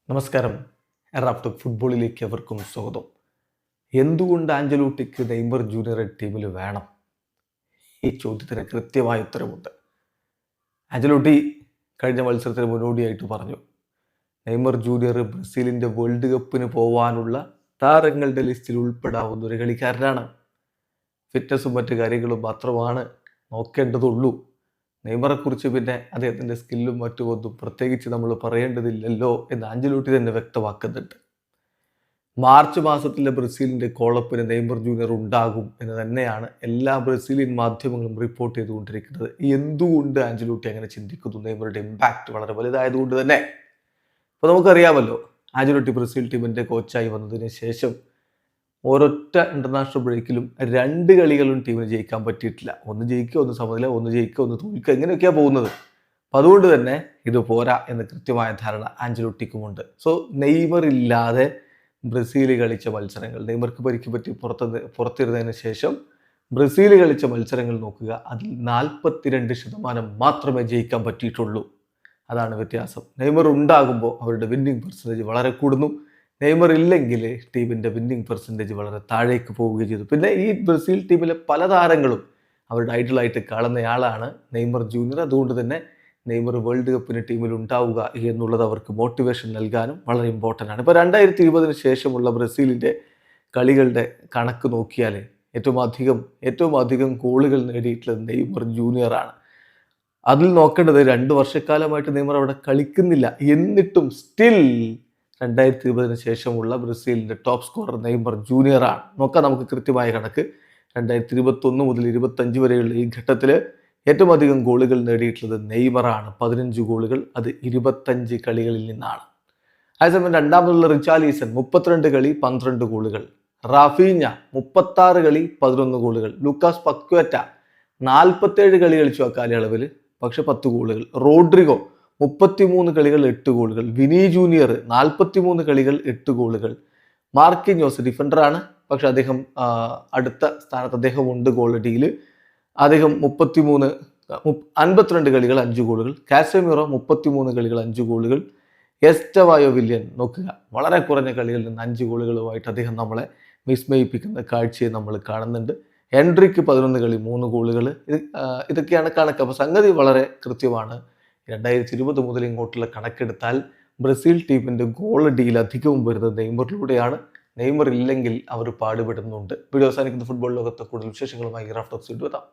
നമസ്കാരം. റാഫ്റ്റോക്ക് ഫുട്ബോളിലേക്ക് എവർക്കും സ്വാഗതം. എന്തുകൊണ്ട് ആഞ്ചലോട്ടിക്ക് നെയ്മർ ജൂനിയർ ടീമിൽ വേണം? ഈ ചോദ്യത്തിന് കൃത്യമായ ഉത്തരമുണ്ട്. ആഞ്ചലോട്ടി കഴിഞ്ഞ മത്സരത്തിന് മുന്നോടിയായിട്ട് പറഞ്ഞു, നെയ്മർ ജൂനിയർ ബ്രസീലിൻ്റെ വേൾഡ് കപ്പിന് പോവാനുള്ള താരങ്ങളുടെ ലിസ്റ്റിൽ ഉൾപ്പെടാവുന്ന ഒരു കളിക്കാരനാണ്. ഫിറ്റ്നസും മറ്റു കാര്യങ്ങളും മാത്രമാണ് നോക്കേണ്ടതുള്ളൂ. നെയ്മറെക്കുറിച്ച് പിന്നെ അദ്ദേഹത്തിൻ്റെ സ്കില്ലും മറ്റുമൊന്നും പ്രത്യേകിച്ച് നമ്മൾ പറയേണ്ടതില്ലല്ലോ എന്ന് ആഞ്ചലോട്ടി തന്നെ വ്യക്തമാക്കുന്നുണ്ട്. മാർച്ച് മാസത്തിലെ ബ്രസീലിൻ്റെ കോളപ്പിന് നെയ്മർ ജൂനിയർ ഉണ്ടാകും എന്ന് തന്നെയാണ് എല്ലാ ബ്രസീലിയൻ മാധ്യമങ്ങളും റിപ്പോർട്ട് ചെയ്തുകൊണ്ടിരിക്കുന്നത്. എന്തുകൊണ്ട് ആഞ്ചലോട്ടി അങ്ങനെ ചിന്തിക്കുന്നു? നെയ്മറുടെ ഇമ്പാക്റ്റ് വളരെ വലുതായതുകൊണ്ട് തന്നെ. അപ്പോൾ നമുക്കറിയാമല്ലോ, ആഞ്ചലോട്ടി ബ്രസീൽ ടീമിൻ്റെ കോച്ചായി വന്നതിന് ശേഷം ഒരൊറ്റ ഇൻ്റർനാഷണൽ ബ്രേക്കിലും 2 കളികളും ടീമിന് ജയിക്കാൻ പറ്റിയിട്ടില്ല. ഒന്ന് ജയിക്കുക, ഒന്ന് സമനില, ഒന്ന് ജയിക്കുക, ഒന്ന് തോൽക്കുക, ഇങ്ങനെയൊക്കെയാണ് പോകുന്നത്. അപ്പം അതുകൊണ്ട് തന്നെ ഇത് പോരാ എന്ന് കൃത്യമായ ധാരണ ആഞ്ചലോട്ടിക്കുമുണ്ട്. സോ നെയ്മർ ഇല്ലാതെ ബ്രസീൽ കളിച്ച മത്സരങ്ങൾ, നെയ്മർക്ക് പരിക്ക് പറ്റി പുറത്തിരുന്നതിന് ശേഷം ബ്രസീൽ കളിച്ച മത്സരങ്ങൾ നോക്കുക, അതിൽ 42% മാത്രമേ ജയിക്കാൻ പറ്റിയിട്ടുള്ളൂ. അതാണ് വ്യത്യാസം. നെയ്മർ ഉണ്ടാകുമ്പോൾ അവരുടെ വിന്നിംഗ് പെർസെൻറ്റേജ് വളരെ കൂടുന്നു. നെയ്മർ ഇല്ലെങ്കിൽ ടീമിൻ്റെ വിന്നിംഗ് പെർസെൻറ്റേജ് വളരെ താഴേക്ക് പോവുകയും ചെയ്തു. പിന്നെ ഈ ബ്രസീൽ ടീമിലെ പല താരങ്ങളും അവരുടെ ഐഡലായിട്ട് കാണുന്നയാളാണ് നെയ്മർ ജൂനിയർ. അതുകൊണ്ട് തന്നെ നെയ്മർ വേൾഡ് കപ്പിന് ടീമിൽ ഉണ്ടാവുക എന്നുള്ളത് അവർക്ക് മോട്ടിവേഷൻ നൽകാനും വളരെ ഇമ്പോർട്ടൻ്റ് ആണ്. ഇപ്പോൾ 2020 ശേഷമുള്ള ബ്രസീലിൻ്റെ കളികളുടെ കണക്ക് നോക്കിയാൽ ഏറ്റവും അധികം ഗോളുകൾ നേടിയിട്ടുള്ളത് നെയ്മർ ജൂനിയറാണ്. അതിൽ നോക്കേണ്ടത് 2 വർഷക്കാലമായിട്ട് നെയ്മർ അവിടെ കളിക്കുന്നില്ല, എന്നിട്ടും സ്റ്റിൽ 2020 ശേഷമുള്ള ബ്രസീലിൻ്റെ ടോപ്പ് സ്കോറർ നെയ്മർ ജൂനിയറാണ്. നോക്കാം നമുക്ക് കൃത്യമായ കണക്ക്. 2021 മുതൽ 25 വരെയുള്ള ഈ ഘട്ടത്തിൽ ഏറ്റവും അധികം ഗോളുകൾ നേടിയിട്ടുള്ളത് നെയ്മറാണ്. 15 ഗോളുകൾ, അത് 25 കളികളിൽ നിന്നാണ്. അതേസമയം രണ്ടാമതുള്ള റിച്ചാർലിസൺ 32 കളി 12 ഗോളുകൾ. റാഫീഞ്ഞ 36 കളി 11 ഗോളുകൾ. ലൂക്കാസ് പക്വേറ്റ 47 കളി കളിച്ചു ആ കാലയളവിൽ, പക്ഷെ 10 ഗോളുകൾ. റോഡ്രിഗോ 33 കളികൾ 8 ഗോളുകൾ. വിനി ജൂനിയർ 43 കളികൾ 8 ഗോളുകൾ. മാർക്കിഞ്ഞോസ് ഡിഫൻഡറാണ്, പക്ഷെ അദ്ദേഹം അടുത്ത സ്ഥാനത്ത് അദ്ദേഹം ഉണ്ട് ഗോളടിയിൽ. അദ്ദേഹം 52 കളികൾ 5 ഗോളുകൾ. കാസമിറോ 33 കളികൾ 5 ഗോളുകൾ. എസ്റ്റവായോ വില്യൻ നോക്കുക, വളരെ കുറഞ്ഞ കളികളിൽ നിന്ന് 5 ഗോളുകളുമായിട്ട് അദ്ദേഹം നമ്മളെ വിസ്മയിപ്പിക്കുന്ന കാഴ്ചയെ നമ്മൾ കാണുന്നുണ്ട്. എൻട്രിക്ക് 11 കളി 3 ഗോളുകൾ. ഇതൊക്കെയാണ് കണക്ക്. അപ്പോൾ സംഗതി വളരെ കൃത്യമാണ്. 2020 മുതൽ ഇങ്ങോട്ടുള്ള കണക്കെടുത്താൽ ബ്രസീൽ ടീമിൻ്റെ ഗോളടിയിൽ അധികവും വരുന്നത് നെയ്മറിലൂടെയാണ്. നെയ്മർ ഇല്ലെങ്കിൽ അവർ പാടുപെടുന്നുണ്ട്. വീഡിയോ അവസാനിക്കുന്ന ഫുട്ബോൾ ലോകത്തെ കൂടുതൽ വിശേഷങ്ങളുമായി റാഫ്റ്റോക്സ് എത്താം.